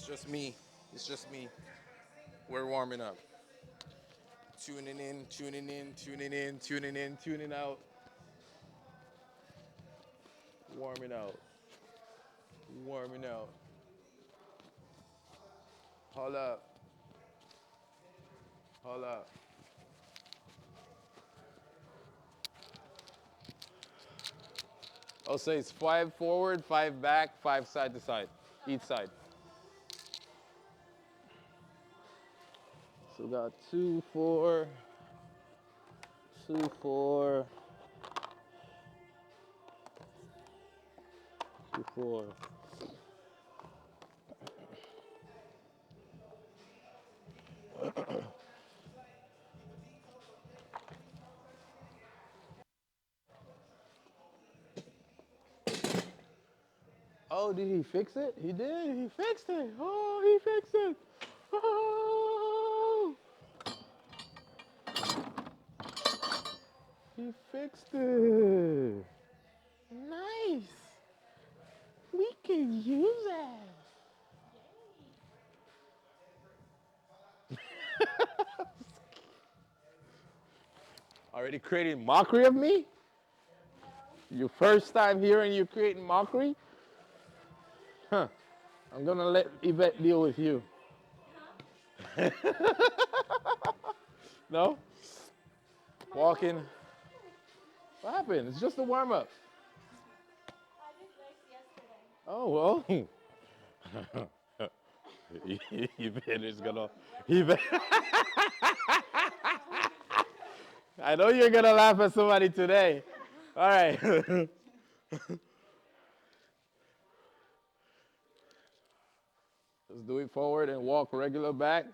It's just me. It's just me. We're warming up. Tuning in, tuning in, tuning in, tuning in, tuning out. Warming out. Warming out. Hold up. Hold up. I'll say it's 5 forward, 5 back, 5 side to side. Each side. So we got 2, 4, 2, 4, 2, 4. Oh, did he fix it? He did. He fixed it. Oh, he fixed it. Oh, he fixed it. Nice. We can use it. Already creating mockery of me? Your first time hearing you creating mockery? Huh. I'm gonna let Yvette deal with you. No? Walking. What happened? It's just a warm up. Oh well. Yvette is gonna. Yvette. I know you're gonna laugh at somebody today. All right. Let's do it forward and walk regular back.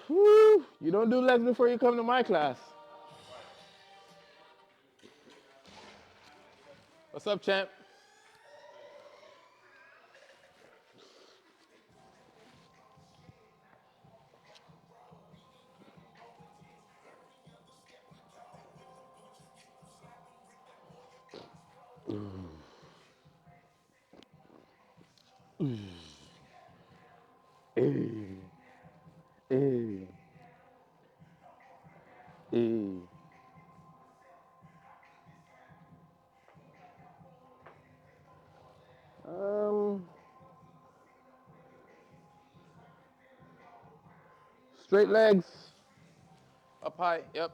Woo. You don't do legs before you come to my class. What's up, champ? Hey, hey, hey. Um, Straight legs, up high. Yep.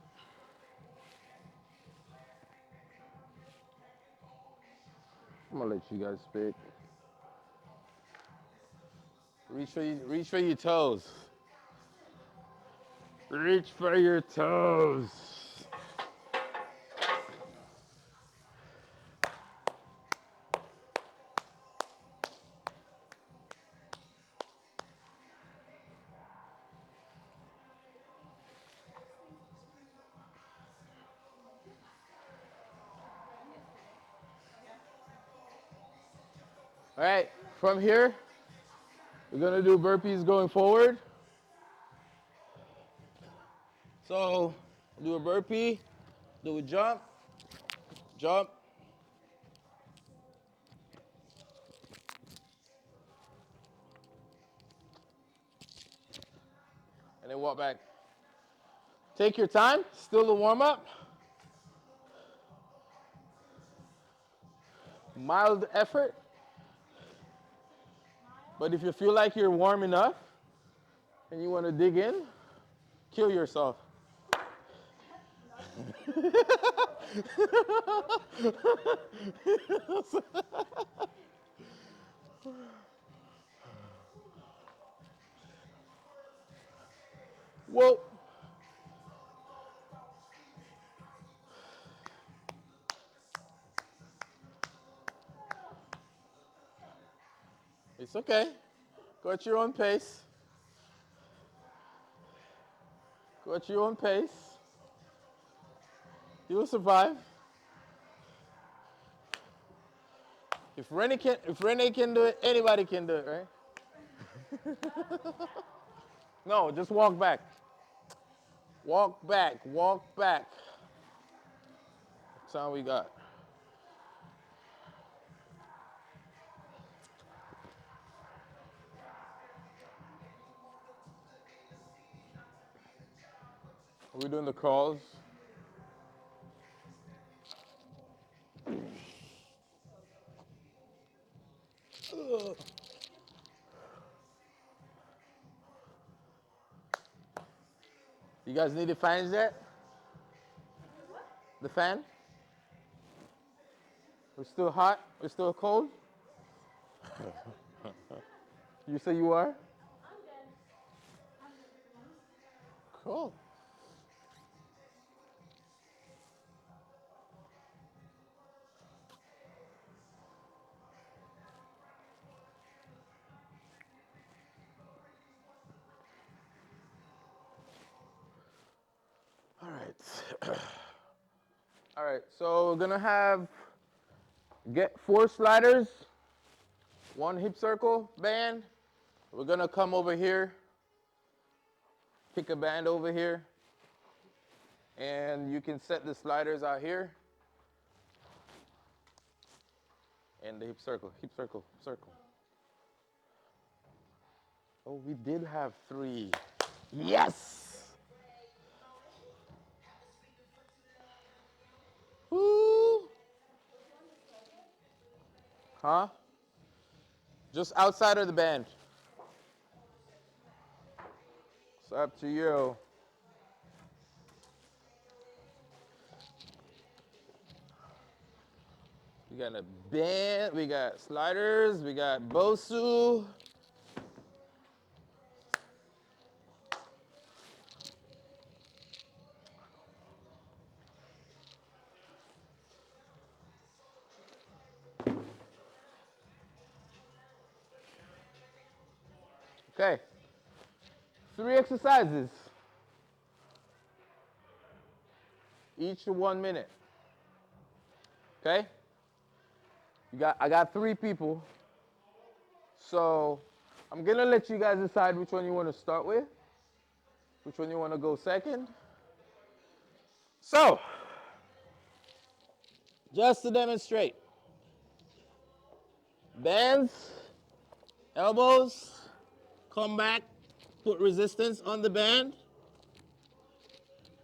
I'm gonna let you guys pick. Reach for your toes. Reach for your toes. All right, from here, we're gonna do burpees going forward. So, do a burpee, do a jump, jump, and then walk back. Take your time, still a warm up. Mild effort. But if you feel like you're warm enough and you want to dig in, kill yourself. Whoa. It's okay. Go at your own pace. Go at your own pace. You will survive. If Renee can do it, anybody can do it, right? No, just walk back. Walk back. Walk back. That's all we got. We're doing the crawls. You guys need the fans yet? The fan? We're still hot? We're still cold? You say you are? Cool. All right. All right, so we're gonna get 4 sliders, 1 hip circle band. We're gonna come over here, pick a band over here, and you can set the sliders out here. And the hip circle, circle. Oh, we did have 3. Yes! Woo! Huh? Just outside of the band. It's up to you. We got a band, we got sliders, we got Bosu. Okay. 3 exercises. Each 1 minute. Okay? I got 3 people. So I'm gonna let you guys decide which one you want to start with, which one you want to go second. So, just to demonstrate, bands, elbows, come back, put resistance on the band,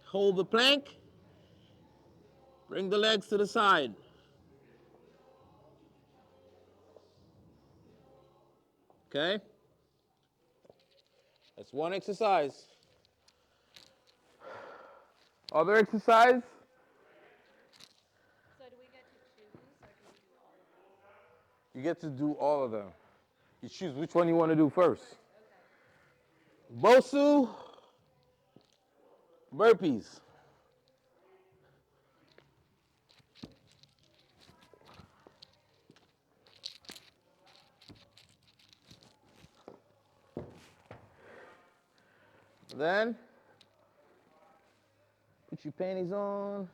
hold the plank, bring the legs to the side. Okay? That's 1 exercise. Other exercise? So do we get to choose, or can we do all of them? You get to do all of them. You choose which one you want to do first. Okay. Bosu, burpees. Then, put your panties on.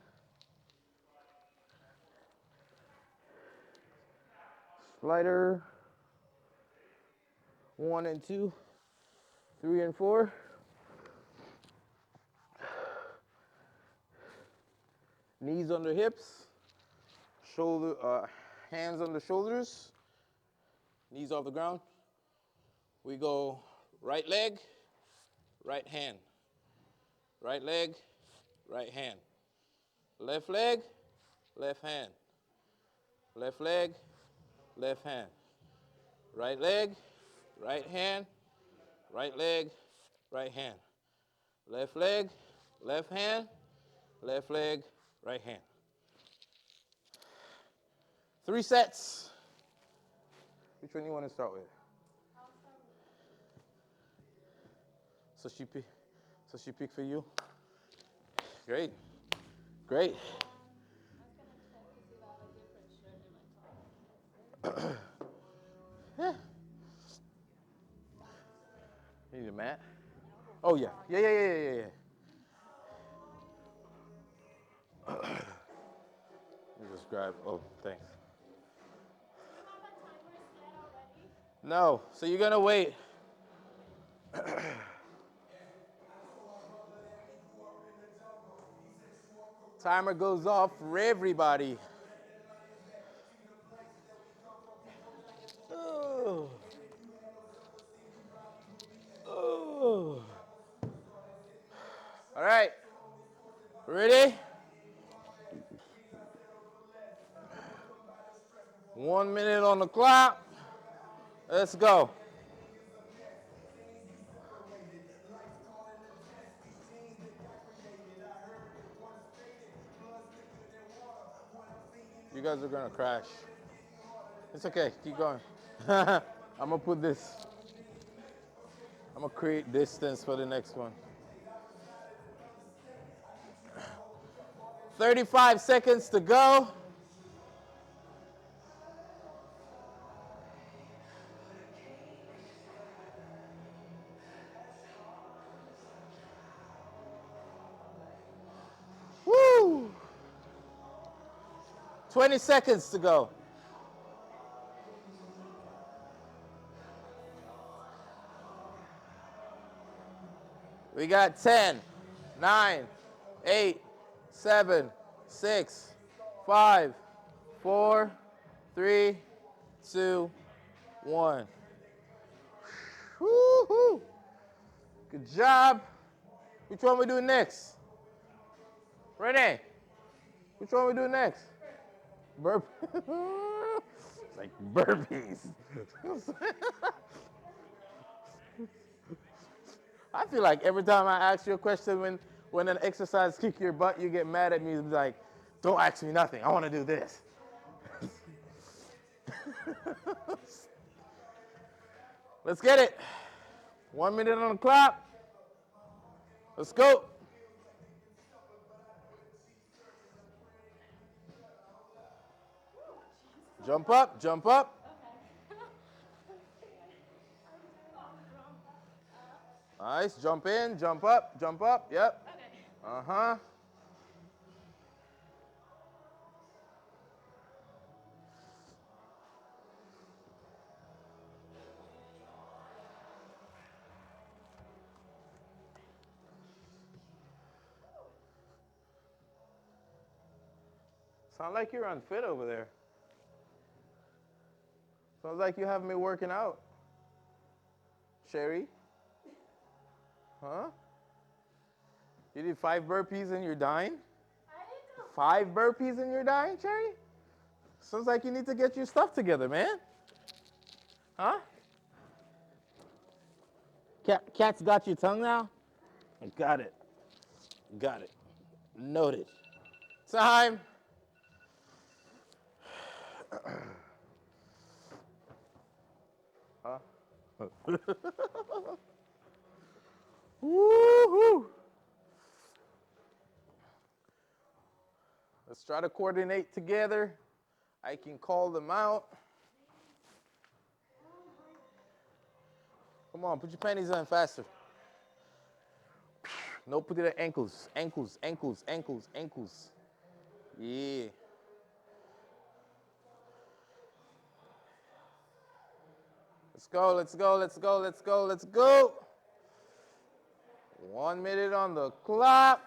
Slider. 1 and 2, 3 and 4. Knees under hips. Hands on the shoulders. Knees off the ground. We go right leg, right hand. Right leg, right hand. Left leg, left hand. Left leg, left hand. Right leg, right hand. Right leg, right hand. Left leg, left hand. Left leg, right hand. 3 sets. Which one you want to start with? I'll start with So she picked for you? Great. Great. I was going to check to see if I have a different shirt in my closet. Yeah. You need a mat? No. Oh, yeah. Yeah. Let me just grab, oh, thanks. Do you have a timer set already? No, so you're gonna wait. Timer goes off for everybody. Oh. Oh. All right. 1 minute on the clock. Let's go. You guys are gonna crash. It's okay, keep going. I'm gonna put this. I'm gonna create distance for the next one. 35 seconds to go. Woo! 20 seconds to go. We got 10, 9, 8, 7, 6, 5, 4, 3, 2, 1. Woo-hoo! Good job. Which one we do next? Renee, which one we do next? Burp. It's like burpees. I feel like every time I ask you a question when an exercise kick your butt, you get mad at me and be like, don't ask me nothing. I want to do this. Let's get it. 1 minute on the clock. Let's go. Jump up, jump up. Nice, jump in, jump up, jump up, yep. Uh-huh. Sound like you're unfit over there. Sounds like you have me working out. Sherry? Huh? You did 5 burpees and you're dying? 5 burpees and you're dying, Cherry? Sounds like you need to get your stuff together, man. Huh? Cat's got your tongue now? Got it. Got it. Noted. Time. Huh? Woo-hoo. Let's try to coordinate together. I can call them out. Come on, put your panties on faster. No, put it at ankles. Ankles, ankles, ankles, ankles. Yeah. Let's go, let's go, let's go, let's go, let's go. 1 minute on the clock.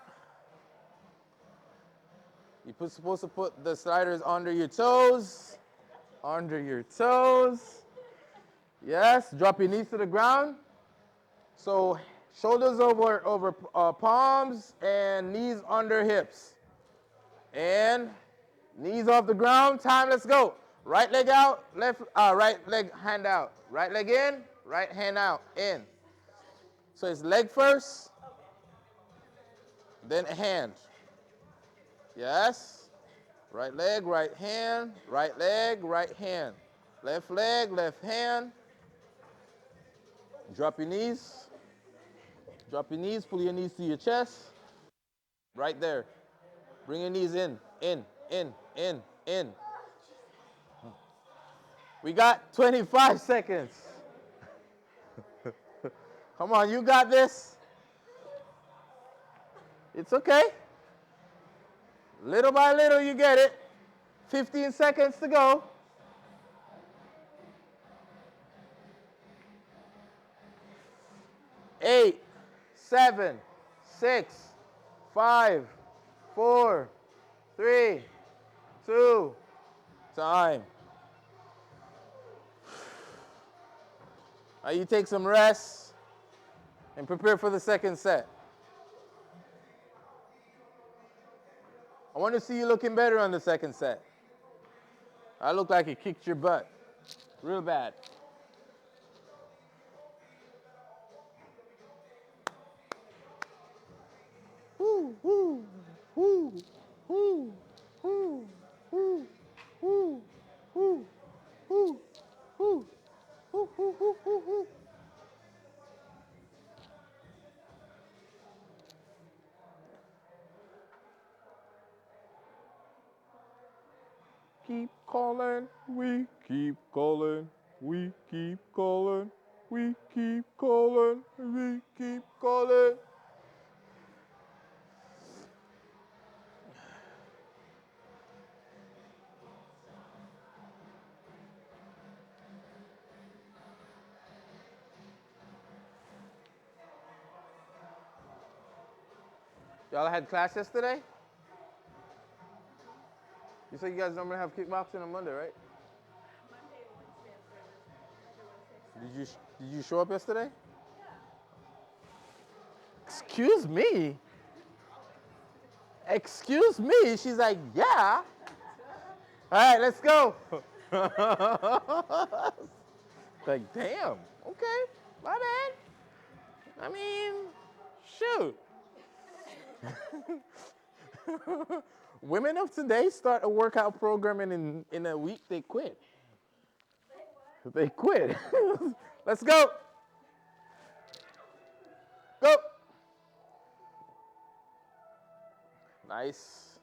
You're supposed to put the sliders under your toes. Under your toes. Yes, drop your knees to the ground. So shoulders over palms and knees under hips. And knees off the ground. Time, let's go. Right leg out, right leg hand out. Right leg in, right hand out, in. So it's leg first, then hand. Yes. Right leg, right hand, right leg, right hand. Left leg, left hand. Drop your knees. Drop your knees, pull your knees to your chest. Right there. Bring your knees in, in, in, in, in. We got 25 seconds. Come on, you got this. It's okay. Little by little, you get it. 15 seconds to go. 8, 7, 6, 5, 4, 3, 2, time. Now you take some rest and prepare for the second set. I want to see you looking better on the second set. I look like it kicked your butt. Real bad. Woo, woo, woo, woo, woo, woo, woo, woo, woo, woo, woo, woo, woo, woo. Keep calling, we keep calling, we keep calling, we keep calling, we keep calling. Y'all had class yesterday? You said you guys normally have kickboxing on Monday, right? Monday, Wednesday, and Thursday. Monday, Wednesday, Did you show up yesterday? yeah. Why? Excuse me. Always. Excuse me. She's like, yeah. All right, let's go. Like, damn. Okay, my bad. I mean, shoot. Women of today start a workout program and in a week they quit. They quit. Let's go. Go. Nice.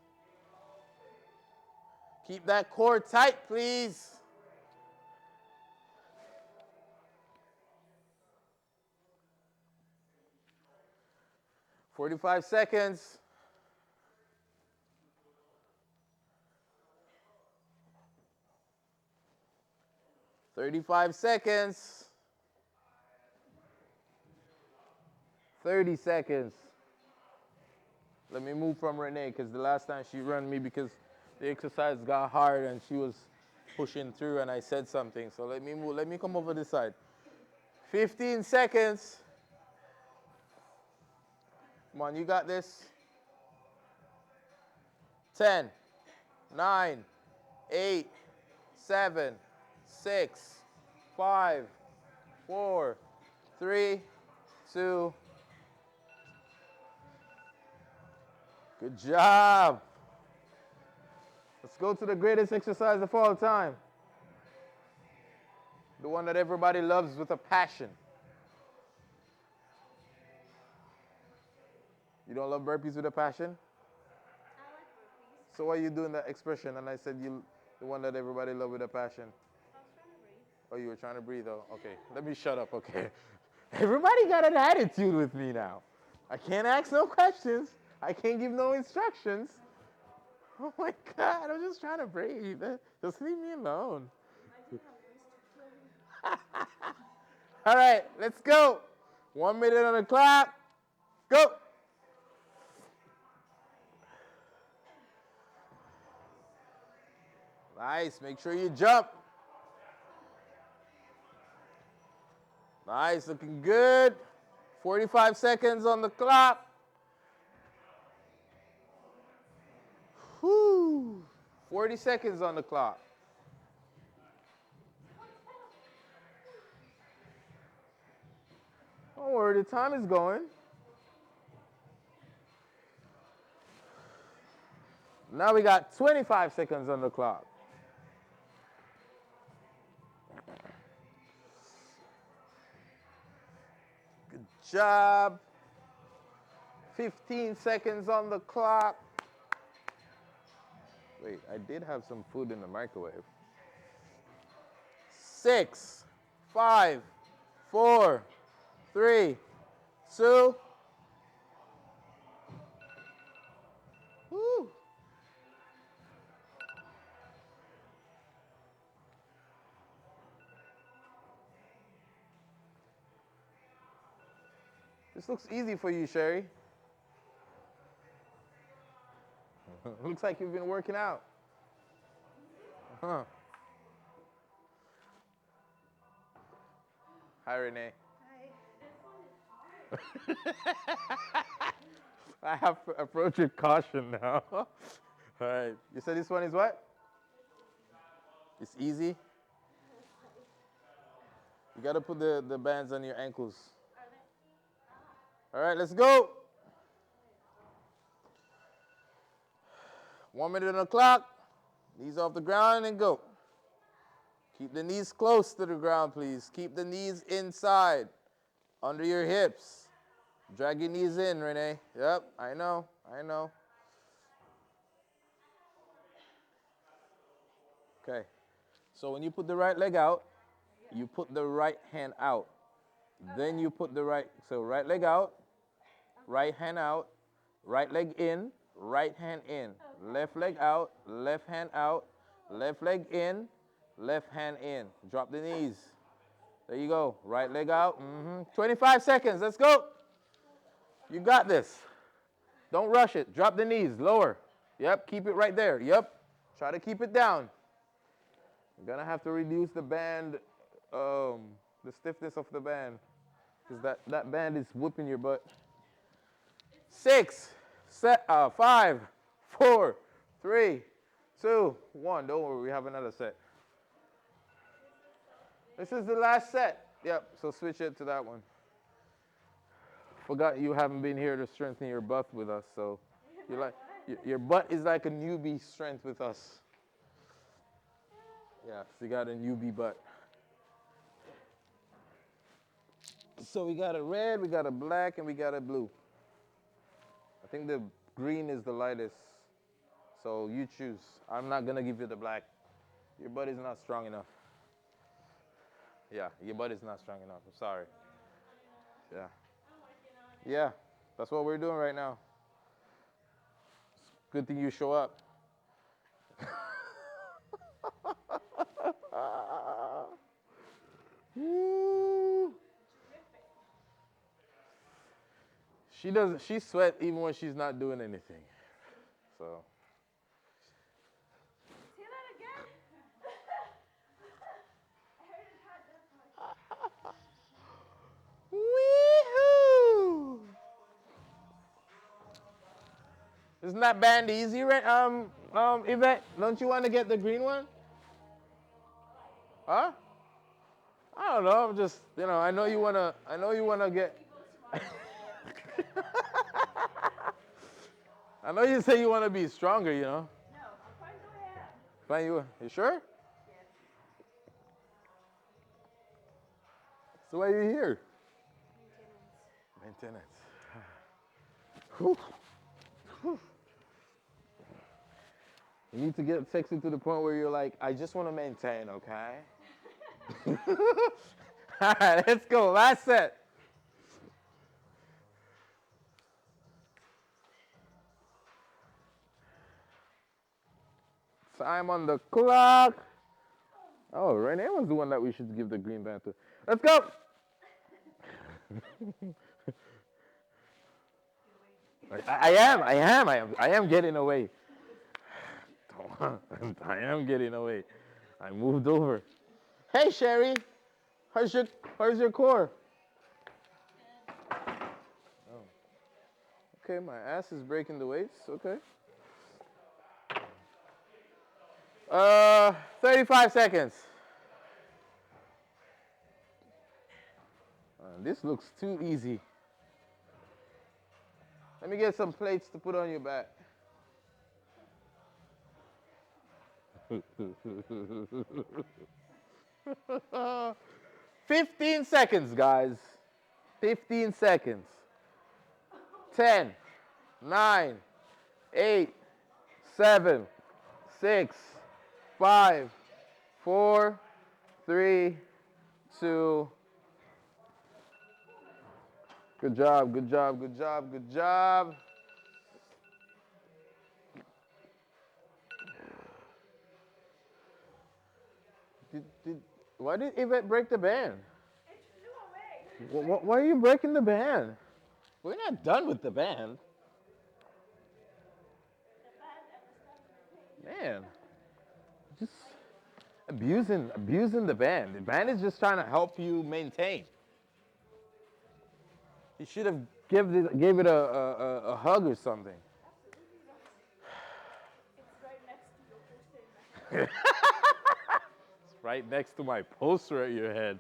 Keep that core tight, please. 45 seconds. 35 seconds. 30 seconds. Let me move from Renee because the last time she ran me because the exercise got hard and she was pushing through and I said something. So let me move. Let me come over this side. 15 seconds. Come on, you got this. 10, 9, 8, 7, 6, 5, 4, 3, 2. Good job. Let's go to the greatest exercise of all time. The one that everybody loves with a passion. You don't love burpees with a passion? I like burpees. So why are you doing that expression? And I said the one that everybody loves with a passion. I was trying to breathe. Oh, you were trying to breathe, though? Okay, let me shut up, okay? Everybody got an attitude with me now. I can't ask no questions. I can't give no instructions. Oh my God, I'm just trying to breathe. Just leave me alone. I do have ways to play. All right, let's go. 1 minute on the clock. Go. Nice, make sure you jump. Nice, looking good. 45 seconds on the clock. Whew. 40 seconds on the clock. Don't worry, the time is going. Now we got 25 seconds on the clock. Good job. 15 seconds on the clock. Wait, I did have some food in the microwave. 6, 5, 4, 3, 2. Woo. This looks easy for you, Sherry. Looks like you've been working out. Huh. Hi, Renee. Hi. This one is hard. I have to approach with caution now. All right. You said this one is what? It's easy. You got to put the bands on your ankles. All right, let's go. 1 minute on the clock. Knees off the ground and go. Keep the knees close to the ground, please. Keep the knees inside, under your hips. Drag your knees in, Renee. Yep, I know. Okay. So when you put the right leg out, you put the right hand out. Then you put the right leg out, right hand out, right leg in, right hand in. Left leg out, left hand out, left leg in, left hand in. Drop the knees. There you go. Right leg out. 25 seconds. Let's go. You got this. Don't rush it. Drop the knees. Lower. Yep. Keep it right there. Yep. Try to keep it down. You're going to have to reduce the band, the stiffness of the band. Because that band is whipping your butt. 6, 5, 4, 3, 2, 1. Don't worry. We have another set. This is the last set. Yep. So switch it to that one. Forgot you haven't been here to strengthen your butt with us, so you're like your butt is like a newbie strength with us. Yeah, so you got a newbie butt. So we got a red, we got a black, and we got a blue. I think the green is the lightest, so you choose. I'm not gonna give you the black. Your butt is not strong enough. Yeah, your butt is not strong enough. I'm sorry. Yeah. Yeah, that's what we're doing right now. Good thing you show up. She sweat even when she's not doing anything. So. Say that again. I heard it hot that part. Wee-hoo! Isn't that band easy, right? Yvette, don't you want to get the green one? Huh? I don't know. I'm just, I know you wanna get. I know you say you want to be stronger, No, I'm fine the way I am. Fine, you sure? Yes. So why are you here? Maintenance. Whew. You need to get sexy to the point where you're like, I just want to maintain, okay? All right, let's go. Last set. Time on the clock. Oh, Renee was the one that we should give the green band to. Let's go. I am getting away. I am getting away. I moved over. Hey, Sherry. How's your core? Oh. Okay, my ass is breaking the weights. Okay. 35 seconds. This looks too easy. Let me get some plates to put on your back. 15 seconds, guys. 15 seconds. 10, 9, 8, 7, 6, 5, 4, 3, 2. Good job, good job, good job, good job. Why did Yvette break the band? It flew away. Why are you breaking the band? We're not done with the band. The band and the stuff. Man, just abusing the band. The band is just trying to help you maintain. You should have gave it a hug or something. Absolutely not. It's right next to your first day. right next to my poster at your head.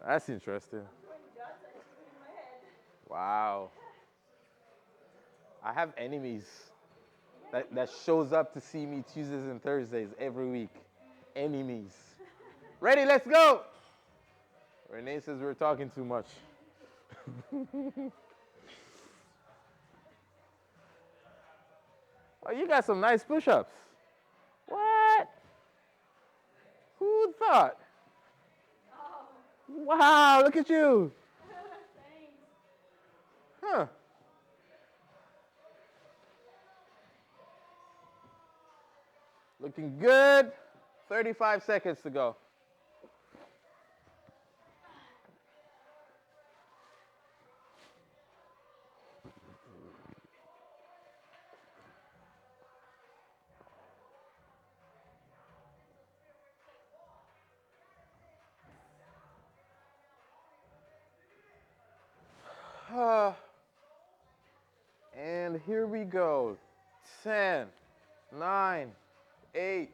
That's interesting. Doing dots actually in my head. Wow. I have enemies that shows up to see me Tuesdays and Thursdays every week. Enemies. Ready, let's go. Renee says we're talking too much. Oh, you got some nice push-ups. What? Who thought? Oh, Wow, look at you. thanks. Huh. Looking good. 35 seconds to go. And here we go. 10, 9, 8,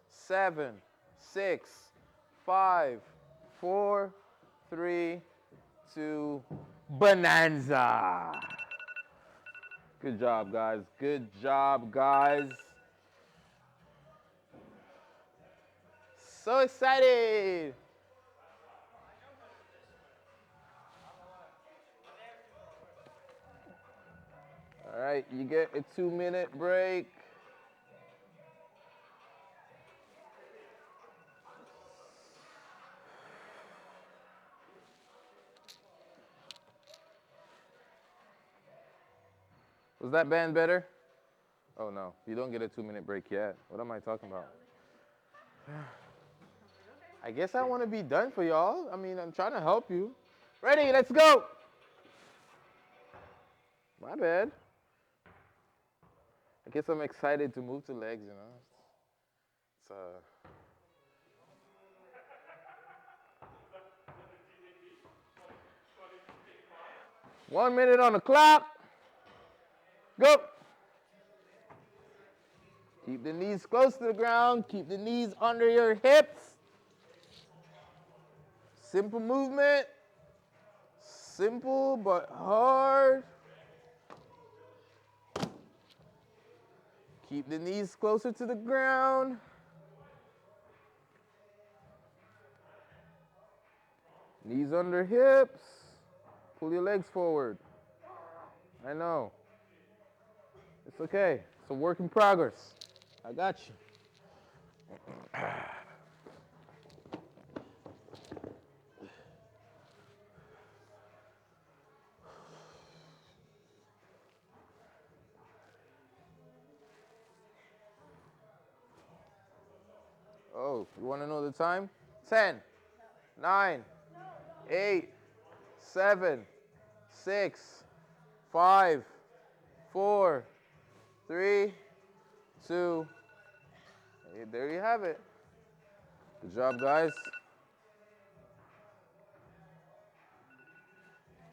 7, 6, 5, 4, 3, 2, bonanza. Good job, guys. Good job, guys. So excited. All right, you get a 2-minute break. Was that band better? Oh no, you don't get a 2-minute break yet. What am I talking about? I guess I want to be done for y'all. I mean, I'm trying to help you. Ready, let's go. My bad. I guess I'm excited to move to legs, you know. It's 1 minute on the clock. Go. Keep the knees close to the ground. Keep the knees under your hips. Simple movement. Simple but hard. Keep the knees closer to the ground. Knees under hips. Pull your legs forward. I know. It's okay. It's a work in progress. I got you. Oh, you want to know the time? 10, 9, 8, 7, 6, 5, 4, 3, 2. There you have it. Good job, guys.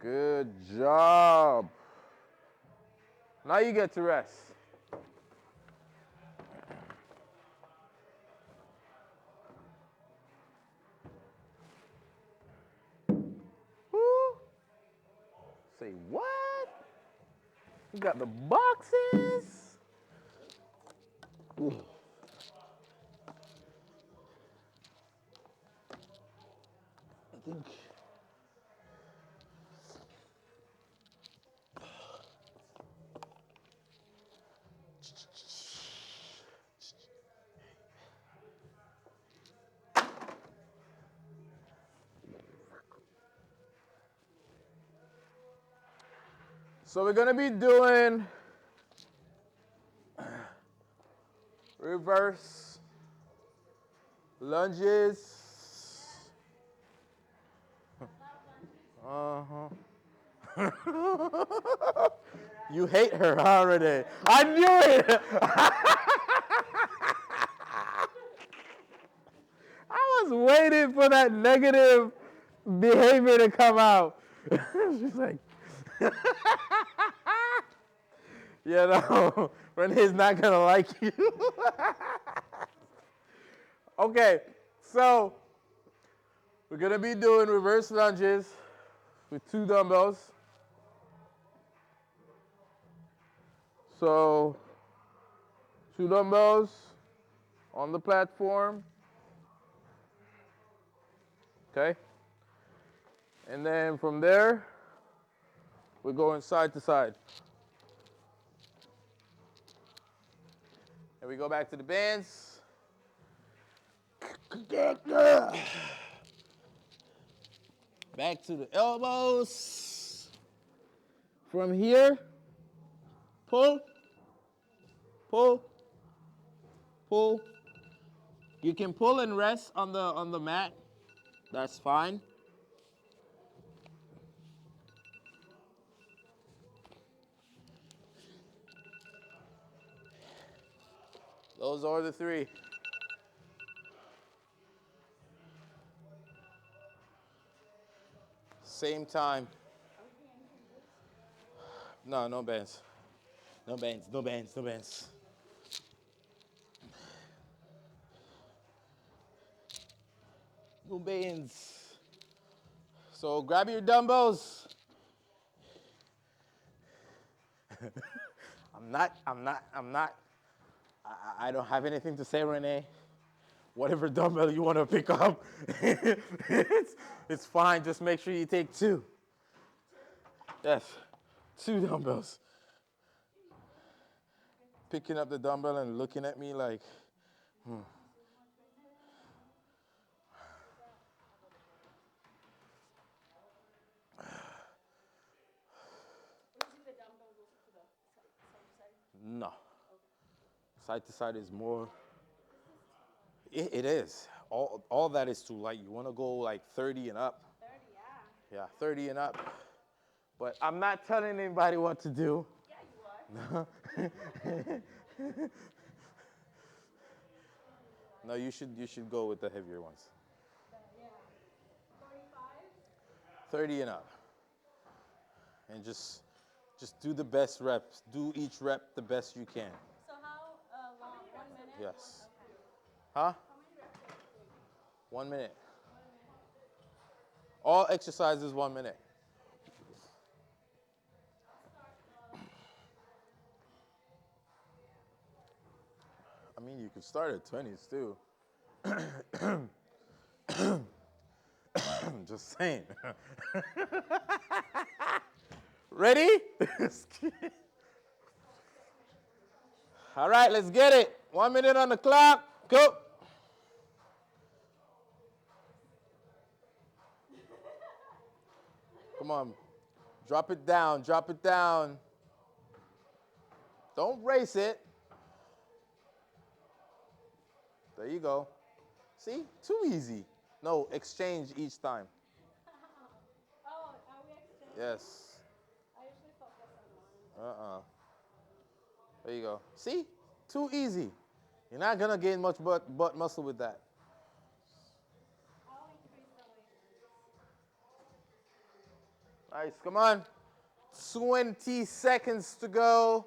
Good job. Now you get to rest. Woo. Say what? You got the boxes? Ooh. I think. So we're gonna be doing reverse lunges. You hate her already. I knew it. I was waiting for that negative behavior to come out. She's like, you know, Renee's not gonna like you. Okay, So we're going to be doing reverse lunges with 2 dumbbells. So 2 dumbbells on the platform. Okay? And then from there, we're going side to side. And we go back to the bands. Back to the elbows. From here, pull, pull, pull. You can pull and rest on the mat. That's fine. Those are the 3. Same time. No, no bands. No bands, no bands, no bands. No bands. So grab your dumbbells. I don't have anything to say, Renee. Whatever dumbbell you want to pick up, it's fine. Just make sure you take 2. Yes, 2 dumbbells. Picking up the dumbbell and looking at me like, No. Side to side is more. It is. All that is too light. You want to go like 30 and up. 30, yeah. Yeah, 30 and up. But I'm not telling anybody what to do. Yeah, you are. No, you should go with the heavier ones. Yeah. 45? 30 and up. And just do the best reps. Do each rep the best you can. So how long? 1 minute? Yes. Okay. Huh? How many reps are you doing? 1 minute. 1 minute. All exercises 1 minute. I mean, you could start at 20s too. Just saying. Ready? All right, let's get it. 1 minute on the clock. Go. Come on. Drop it down. Drop it down. Don't race it. There you go. See? Too easy. No, exchange each time. Oh, are we exchanging? Yes. I usually focus on one. There you go. See? Too easy. You're not going to gain much butt muscle with that. I'll increase the weight. Nice. Come on. 20 seconds to go.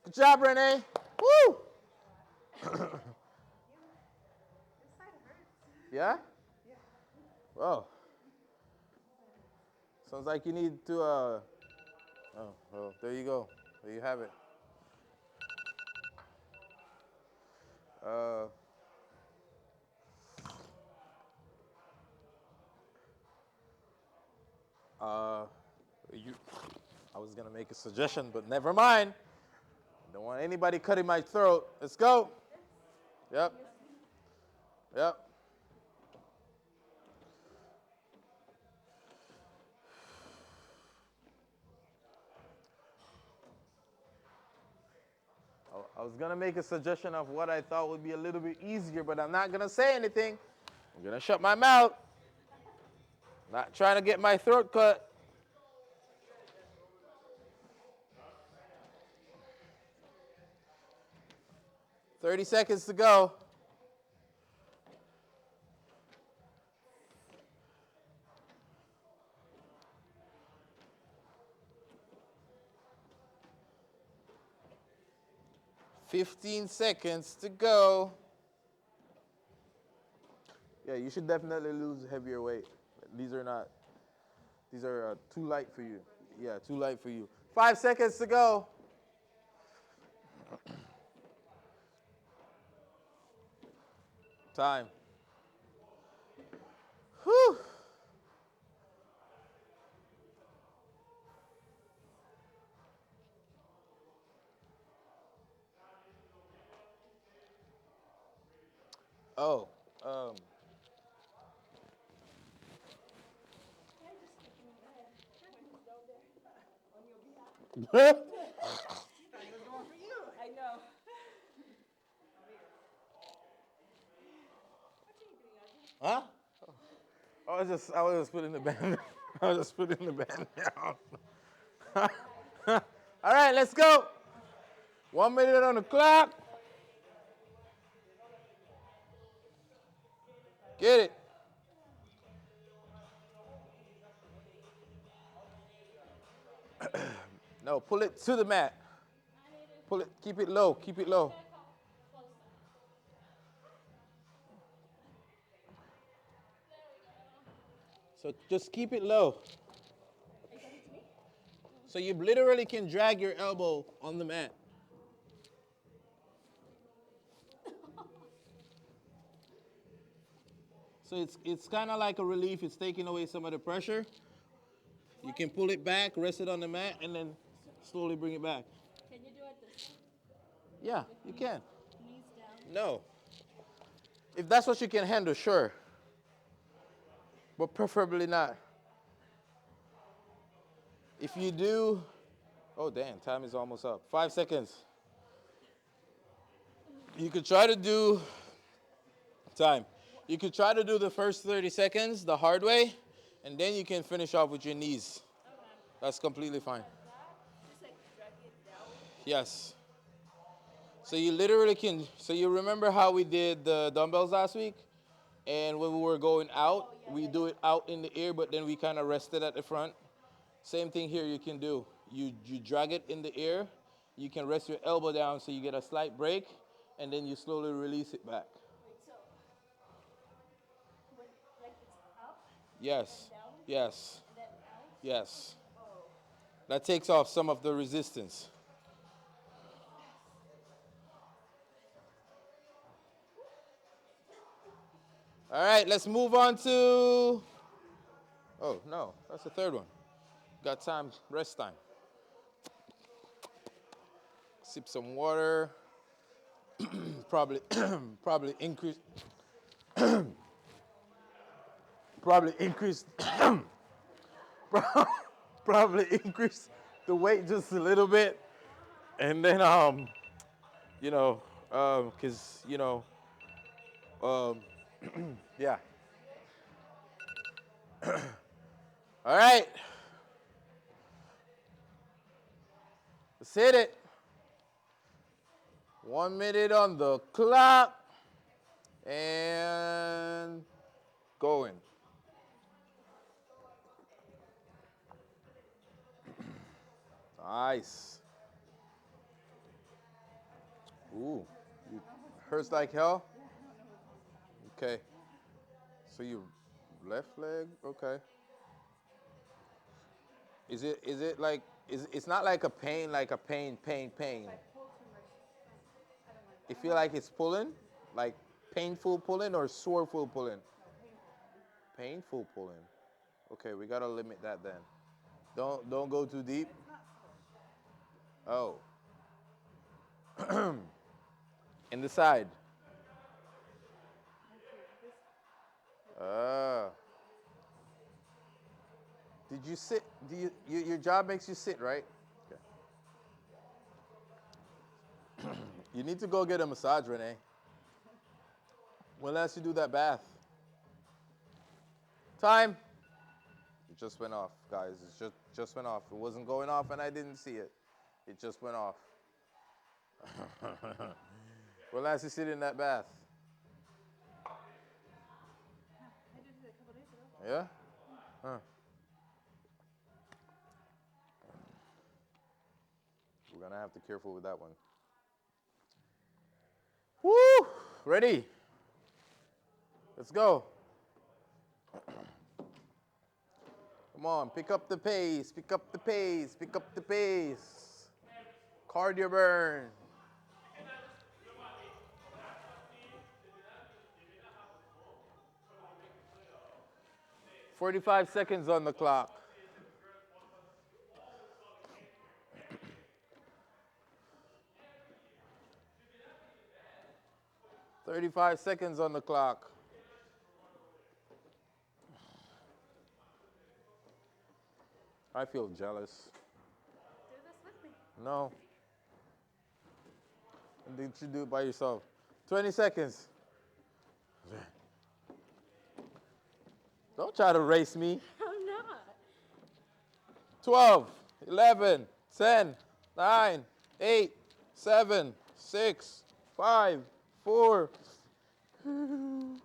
Good job, Renee. Woo! This side hurts. Yeah? Yeah. Well, sounds like you need to, oh, well, there you go. There you have it. I was going to make a suggestion, but never mind. Don't want anybody cutting my throat. Let's go. Yep. Yep. I was going to make a suggestion of what I thought would be a little bit easier, but I'm not going to say anything. I'm going to shut my mouth. Not trying to get my throat cut. "30 seconds to go." 15 seconds to go. Yeah, you should definitely lose heavier weight. These are too light for you. Yeah, too light for you. 5 seconds to go. Time. Whew. Oh, Yeah, just kick him in the head when he's down there on your behalf. I know. What are you doing, Audrey? huh? I was just putting the band. I was just putting the band down. All right, let's go. 1 minute on the clock. Get it. No, pull it to the mat. I need it. Pull it. Keep it low. Keep it low. Back up closer. There we go. So just keep it low. Are you talking to me? So you literally can drag your elbow on the mat. So it's kind of like a relief. It's taking away some of the pressure. You can pull it back, rest it on the mat, and then slowly bring it back. Can you do it this way? Yeah, you can. Knees down. No. If that's what you can handle, sure. But preferably not. If you do, oh damn, time is almost up. 5 seconds. You could try to do time. You could try to do the first 30 seconds the hard way, and then you can finish off with your knees. Okay. That's completely fine. Like that. Just like drag it down. Yes. So you literally can, so you remember how we did the dumbbells last week? And when we were going out, we do it out in the air, but then we kind of rested at the front. Same thing here you can do. You drag it in the air. You can rest your elbow down so you get a slight break, and then you slowly release it back. Wait, so when like it's up Yes, and down yes, and then out? yes. Oh. That takes off some of the resistance. All right, let's move on to, oh no, that's the third one. Got time, rest time. Sip some water. probably, probably increase, probably increase, probably increase the weight just a little bit, and then you know, cause you know, um, yeah. All right, let's hit it. 1 minute on the clock, and going. Nice. Ooh, you hurts like hell? Okay. So you left leg? Okay. Is it like it's not like a pain pain. If I pull too much, I don't like that. You feel like it's pulling? Like painful pulling or soreful pulling? No, painful. Painful pulling. Okay, we gotta limit that then. Don't go too deep. It's not sore. Oh. In the side. Okay, this. Ah. Did you sit? Your job makes you sit, right? Okay. You need to go get a massage, Renee. When last you do that bath? Time. It just went off, guys. It just went off. It wasn't going off, and I didn't see it. It just went off. When last you sit in that bath? I did it a couple days ago. Yeah? Huh. We're gonna have to be careful with that one. Ready? Let's go. Come on, pick up the pace, pick up the pace, pick up the pace. Cardio burn. 45 seconds on the clock. 35 seconds on the clock. I feel jealous. Do this with me. No. Did you do it by yourself? 20 seconds. Don't try to race me. I'm not. 12, 11, 10, 9, 8, 7, 6, 5, 4. Damn.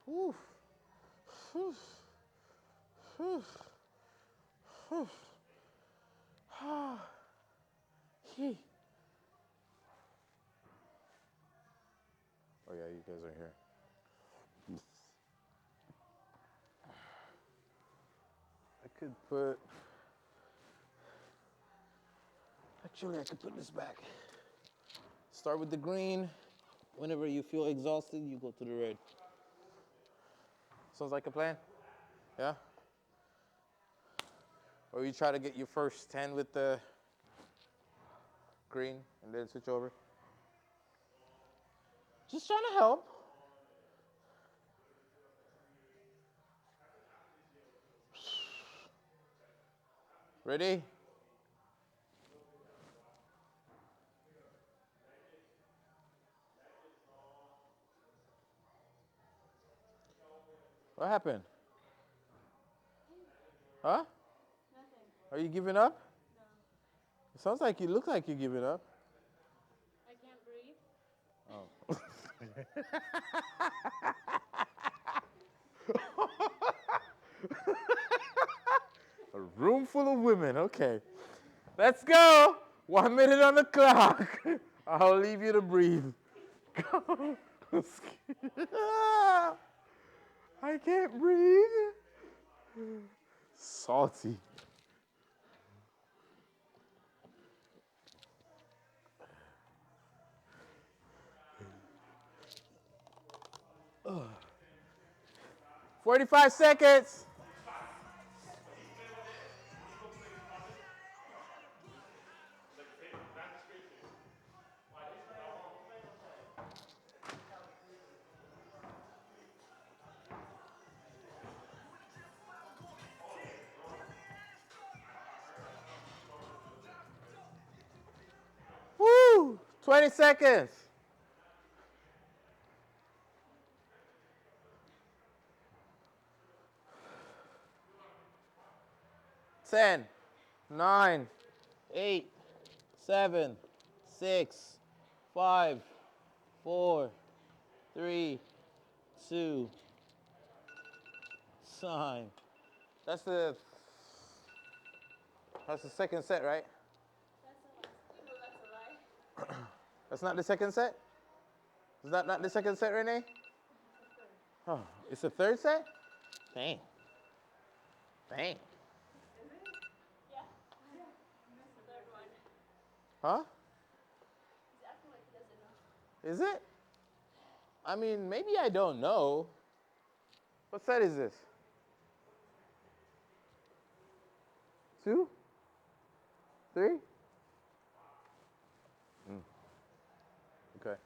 Whew. Whew. Whew. Whew. Oh yeah, you guys are here. I could put, actually I could put this back. Start with the green. Whenever you feel exhausted, you go to the red. Sounds like a plan? Yeah? Or you try to get your first 10 with the green and then switch over? Just trying to help. Ready? What happened? Huh? Nothing. Are you giving up? No. It sounds like you look like you're giving up. I can't breathe. Oh. A room full of women. Okay. Let's go. 1 minute on the clock. I'll leave you to breathe. Go. I can't breathe. Salty. Ugh. 45 seconds. Woo! 20 seconds. 10, 9, 8, 7, 6, 5, 4, 3, 2, sign. That's the second set, right? That's a lie. You know that's a lie. That's not the second set? Is that not the second set, Renee? Oh, it's the third set? Dang. Dang. Is it? Yeah. That's the third one. Huh? He's acting like he doesn't know. Is it? I mean, maybe I don't know. What set is this? 2? 3? Okay.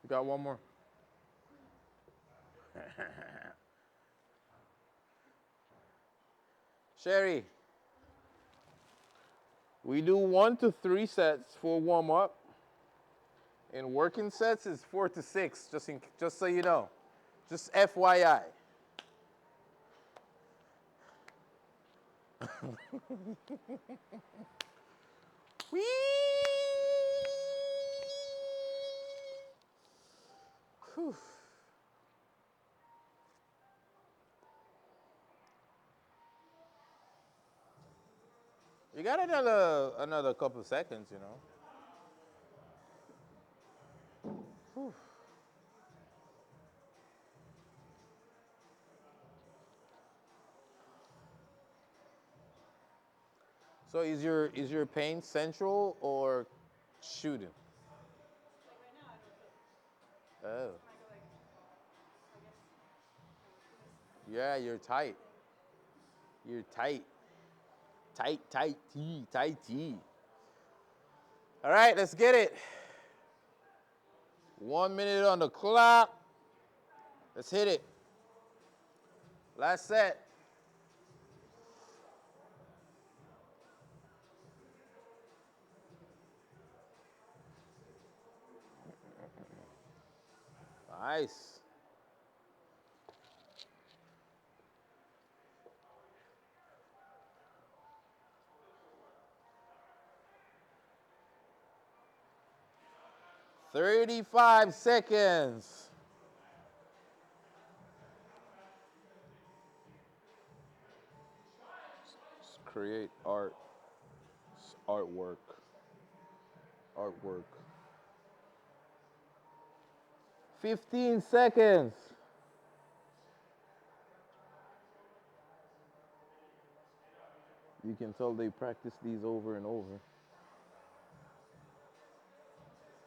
You got one more. Sherry, we do 1 to 3 sets for warm up. In working sets, it's 4 to 6, just so you know. Just FYI. Whee! Whew. You got another couple seconds, you know. So is your pain central or shooting? Like right now, I don't feel it. Oh. When I go like, I guess, this. Yeah, you're tight. You're tight. Tight T. All right, let's get it. 1 minute on the clock. Let's hit it. Last set. Nice. "35 seconds. Just create art. Artwork. 15 seconds. You can tell they practice these over and over.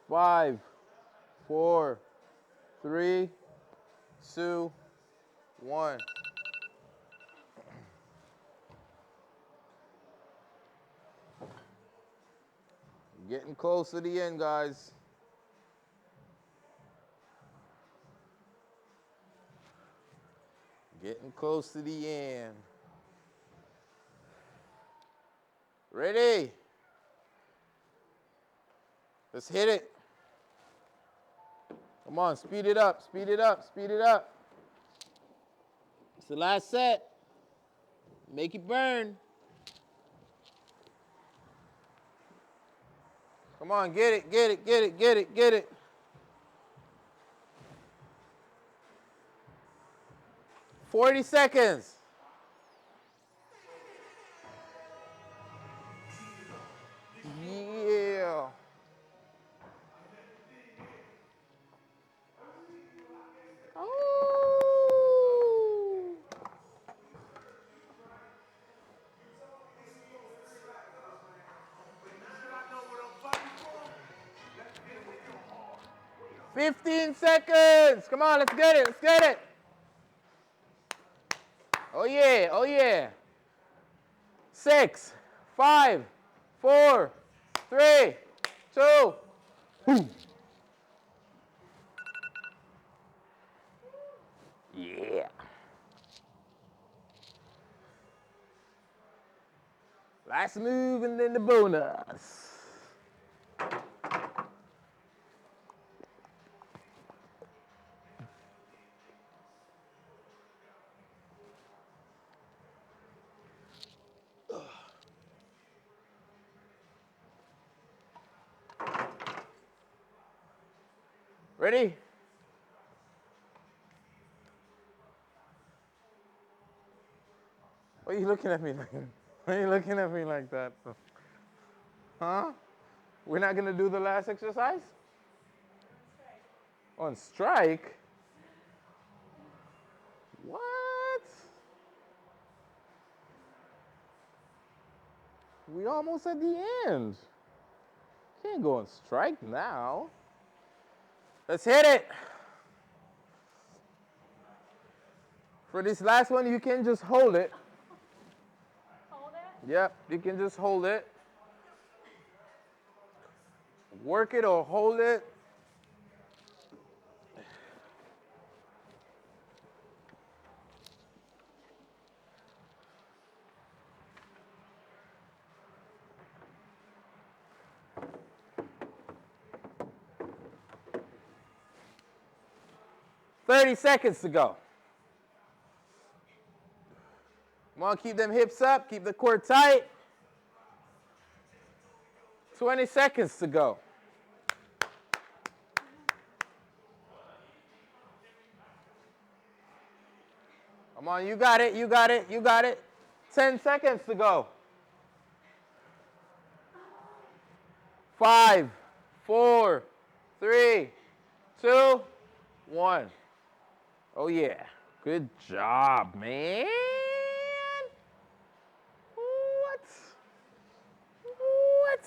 5, 4, 3, 2, 1. Getting close to the end, guys. Getting close to the end. Ready? Let's hit it. Come on, speed it up, speed it up, speed it up. It's the last set. Make it burn. Come on, get it, get it, get it, get it, get it. 40 seconds. Yeah. Oh. "15 seconds. Come on, let's get it, let's get it. Oh yeah, oh yeah. 6, 5, 4, 3, 2. Yeah. Last move and then the bonus. Ready? Why are you looking at me like that? Why are you looking at me like that? Huh? We're not gonna do the last exercise? On strike? What? We almost at the end. Can't go on strike now. Let's hit it. For this last one, you can just hold it. Hold it? Yep, you can just hold it. Work it or hold it. "30 seconds to go. Come on, keep them hips up, keep the core tight. 20 seconds to go. Come on, you got it, you got it, you got it. 10 seconds to go. 5, 4, 3, 2, 1. Oh, yeah. Good job, man. What? What?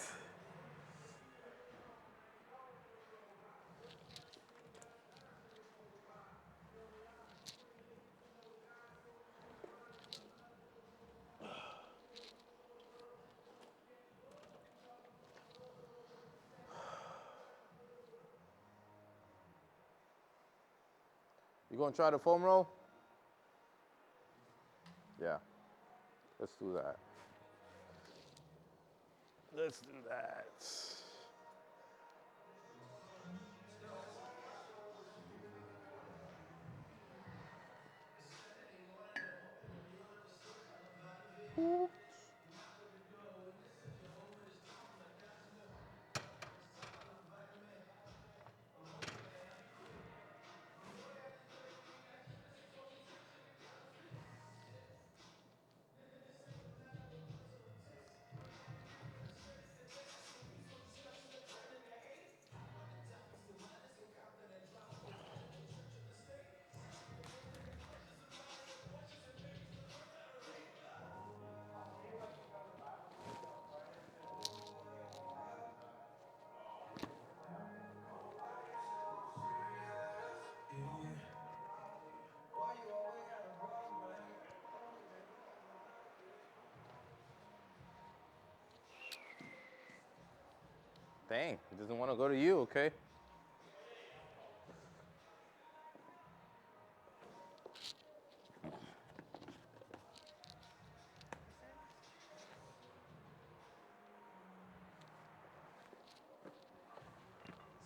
You gonna try the foam roll? Yeah. Let's do that. Let's do that. Dang, he doesn't want to go to you, okay?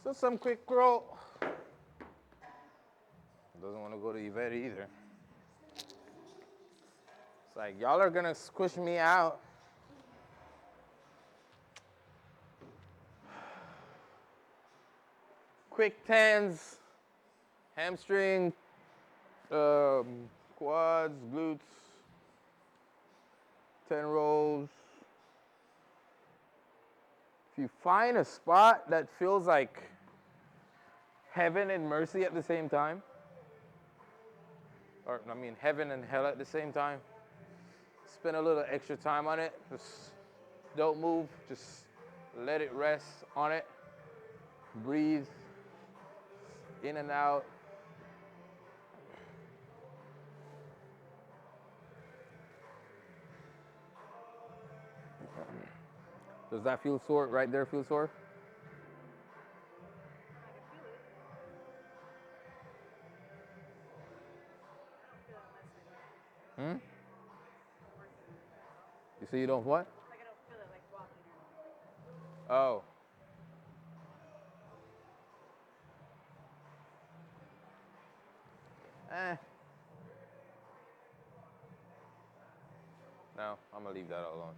So some quick roll. Doesn't want to go to Yvette either. It's like, y'all are gonna squish me out. Quick 10s, hamstring, quads, glutes, 10 rolls. If you find a spot that feels like heaven and mercy at the same time, or I mean heaven and hell at the same time, spend a little extra time on it. Just don't move, just let it rest on it. Breathe in and out. Does that feel sore? Right there feel sore? I can feel it. I don't feel it unless Hmm? I'm working on it. You say you don't what? Like I don't feel it like walking or anything like that. Oh. Eh. No, I'm gonna leave that alone.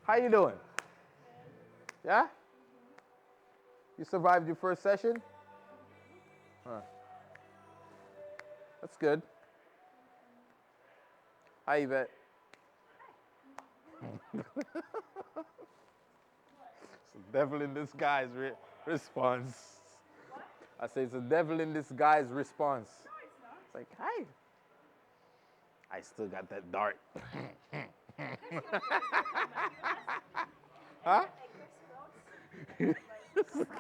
How you doing? Good. Yeah? Mhm. You survived your first session? Mhm. Huh. That's good. Mhm. Hi, Yvette. Hi. It's a devil in disguise response. What? I say it's a devil in disguise response. No, it's not. It's like, hi. I still got that dart. I could see what you're saying, but you asked me. Huh? I could see notes. Like, come back.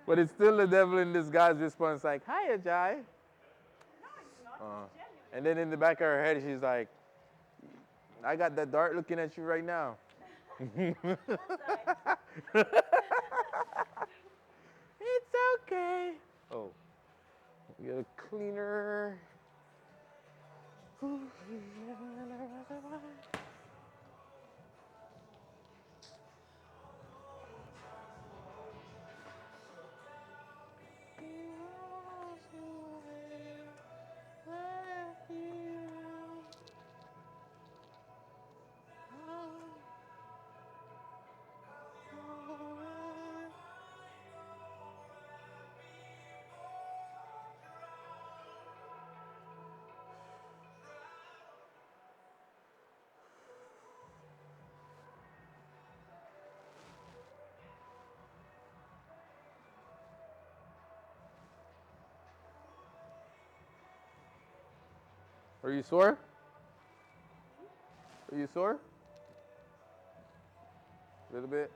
But it's still the devil in disguise response, like, hi, Ajay. No, it's not. Uh, It's genuine. and then in the back of her head, she's like, I got that dart looking at you right now. Bullseye. It's okay. Oh, we got a cleaner. Are you sore? Are you sore? A little bit?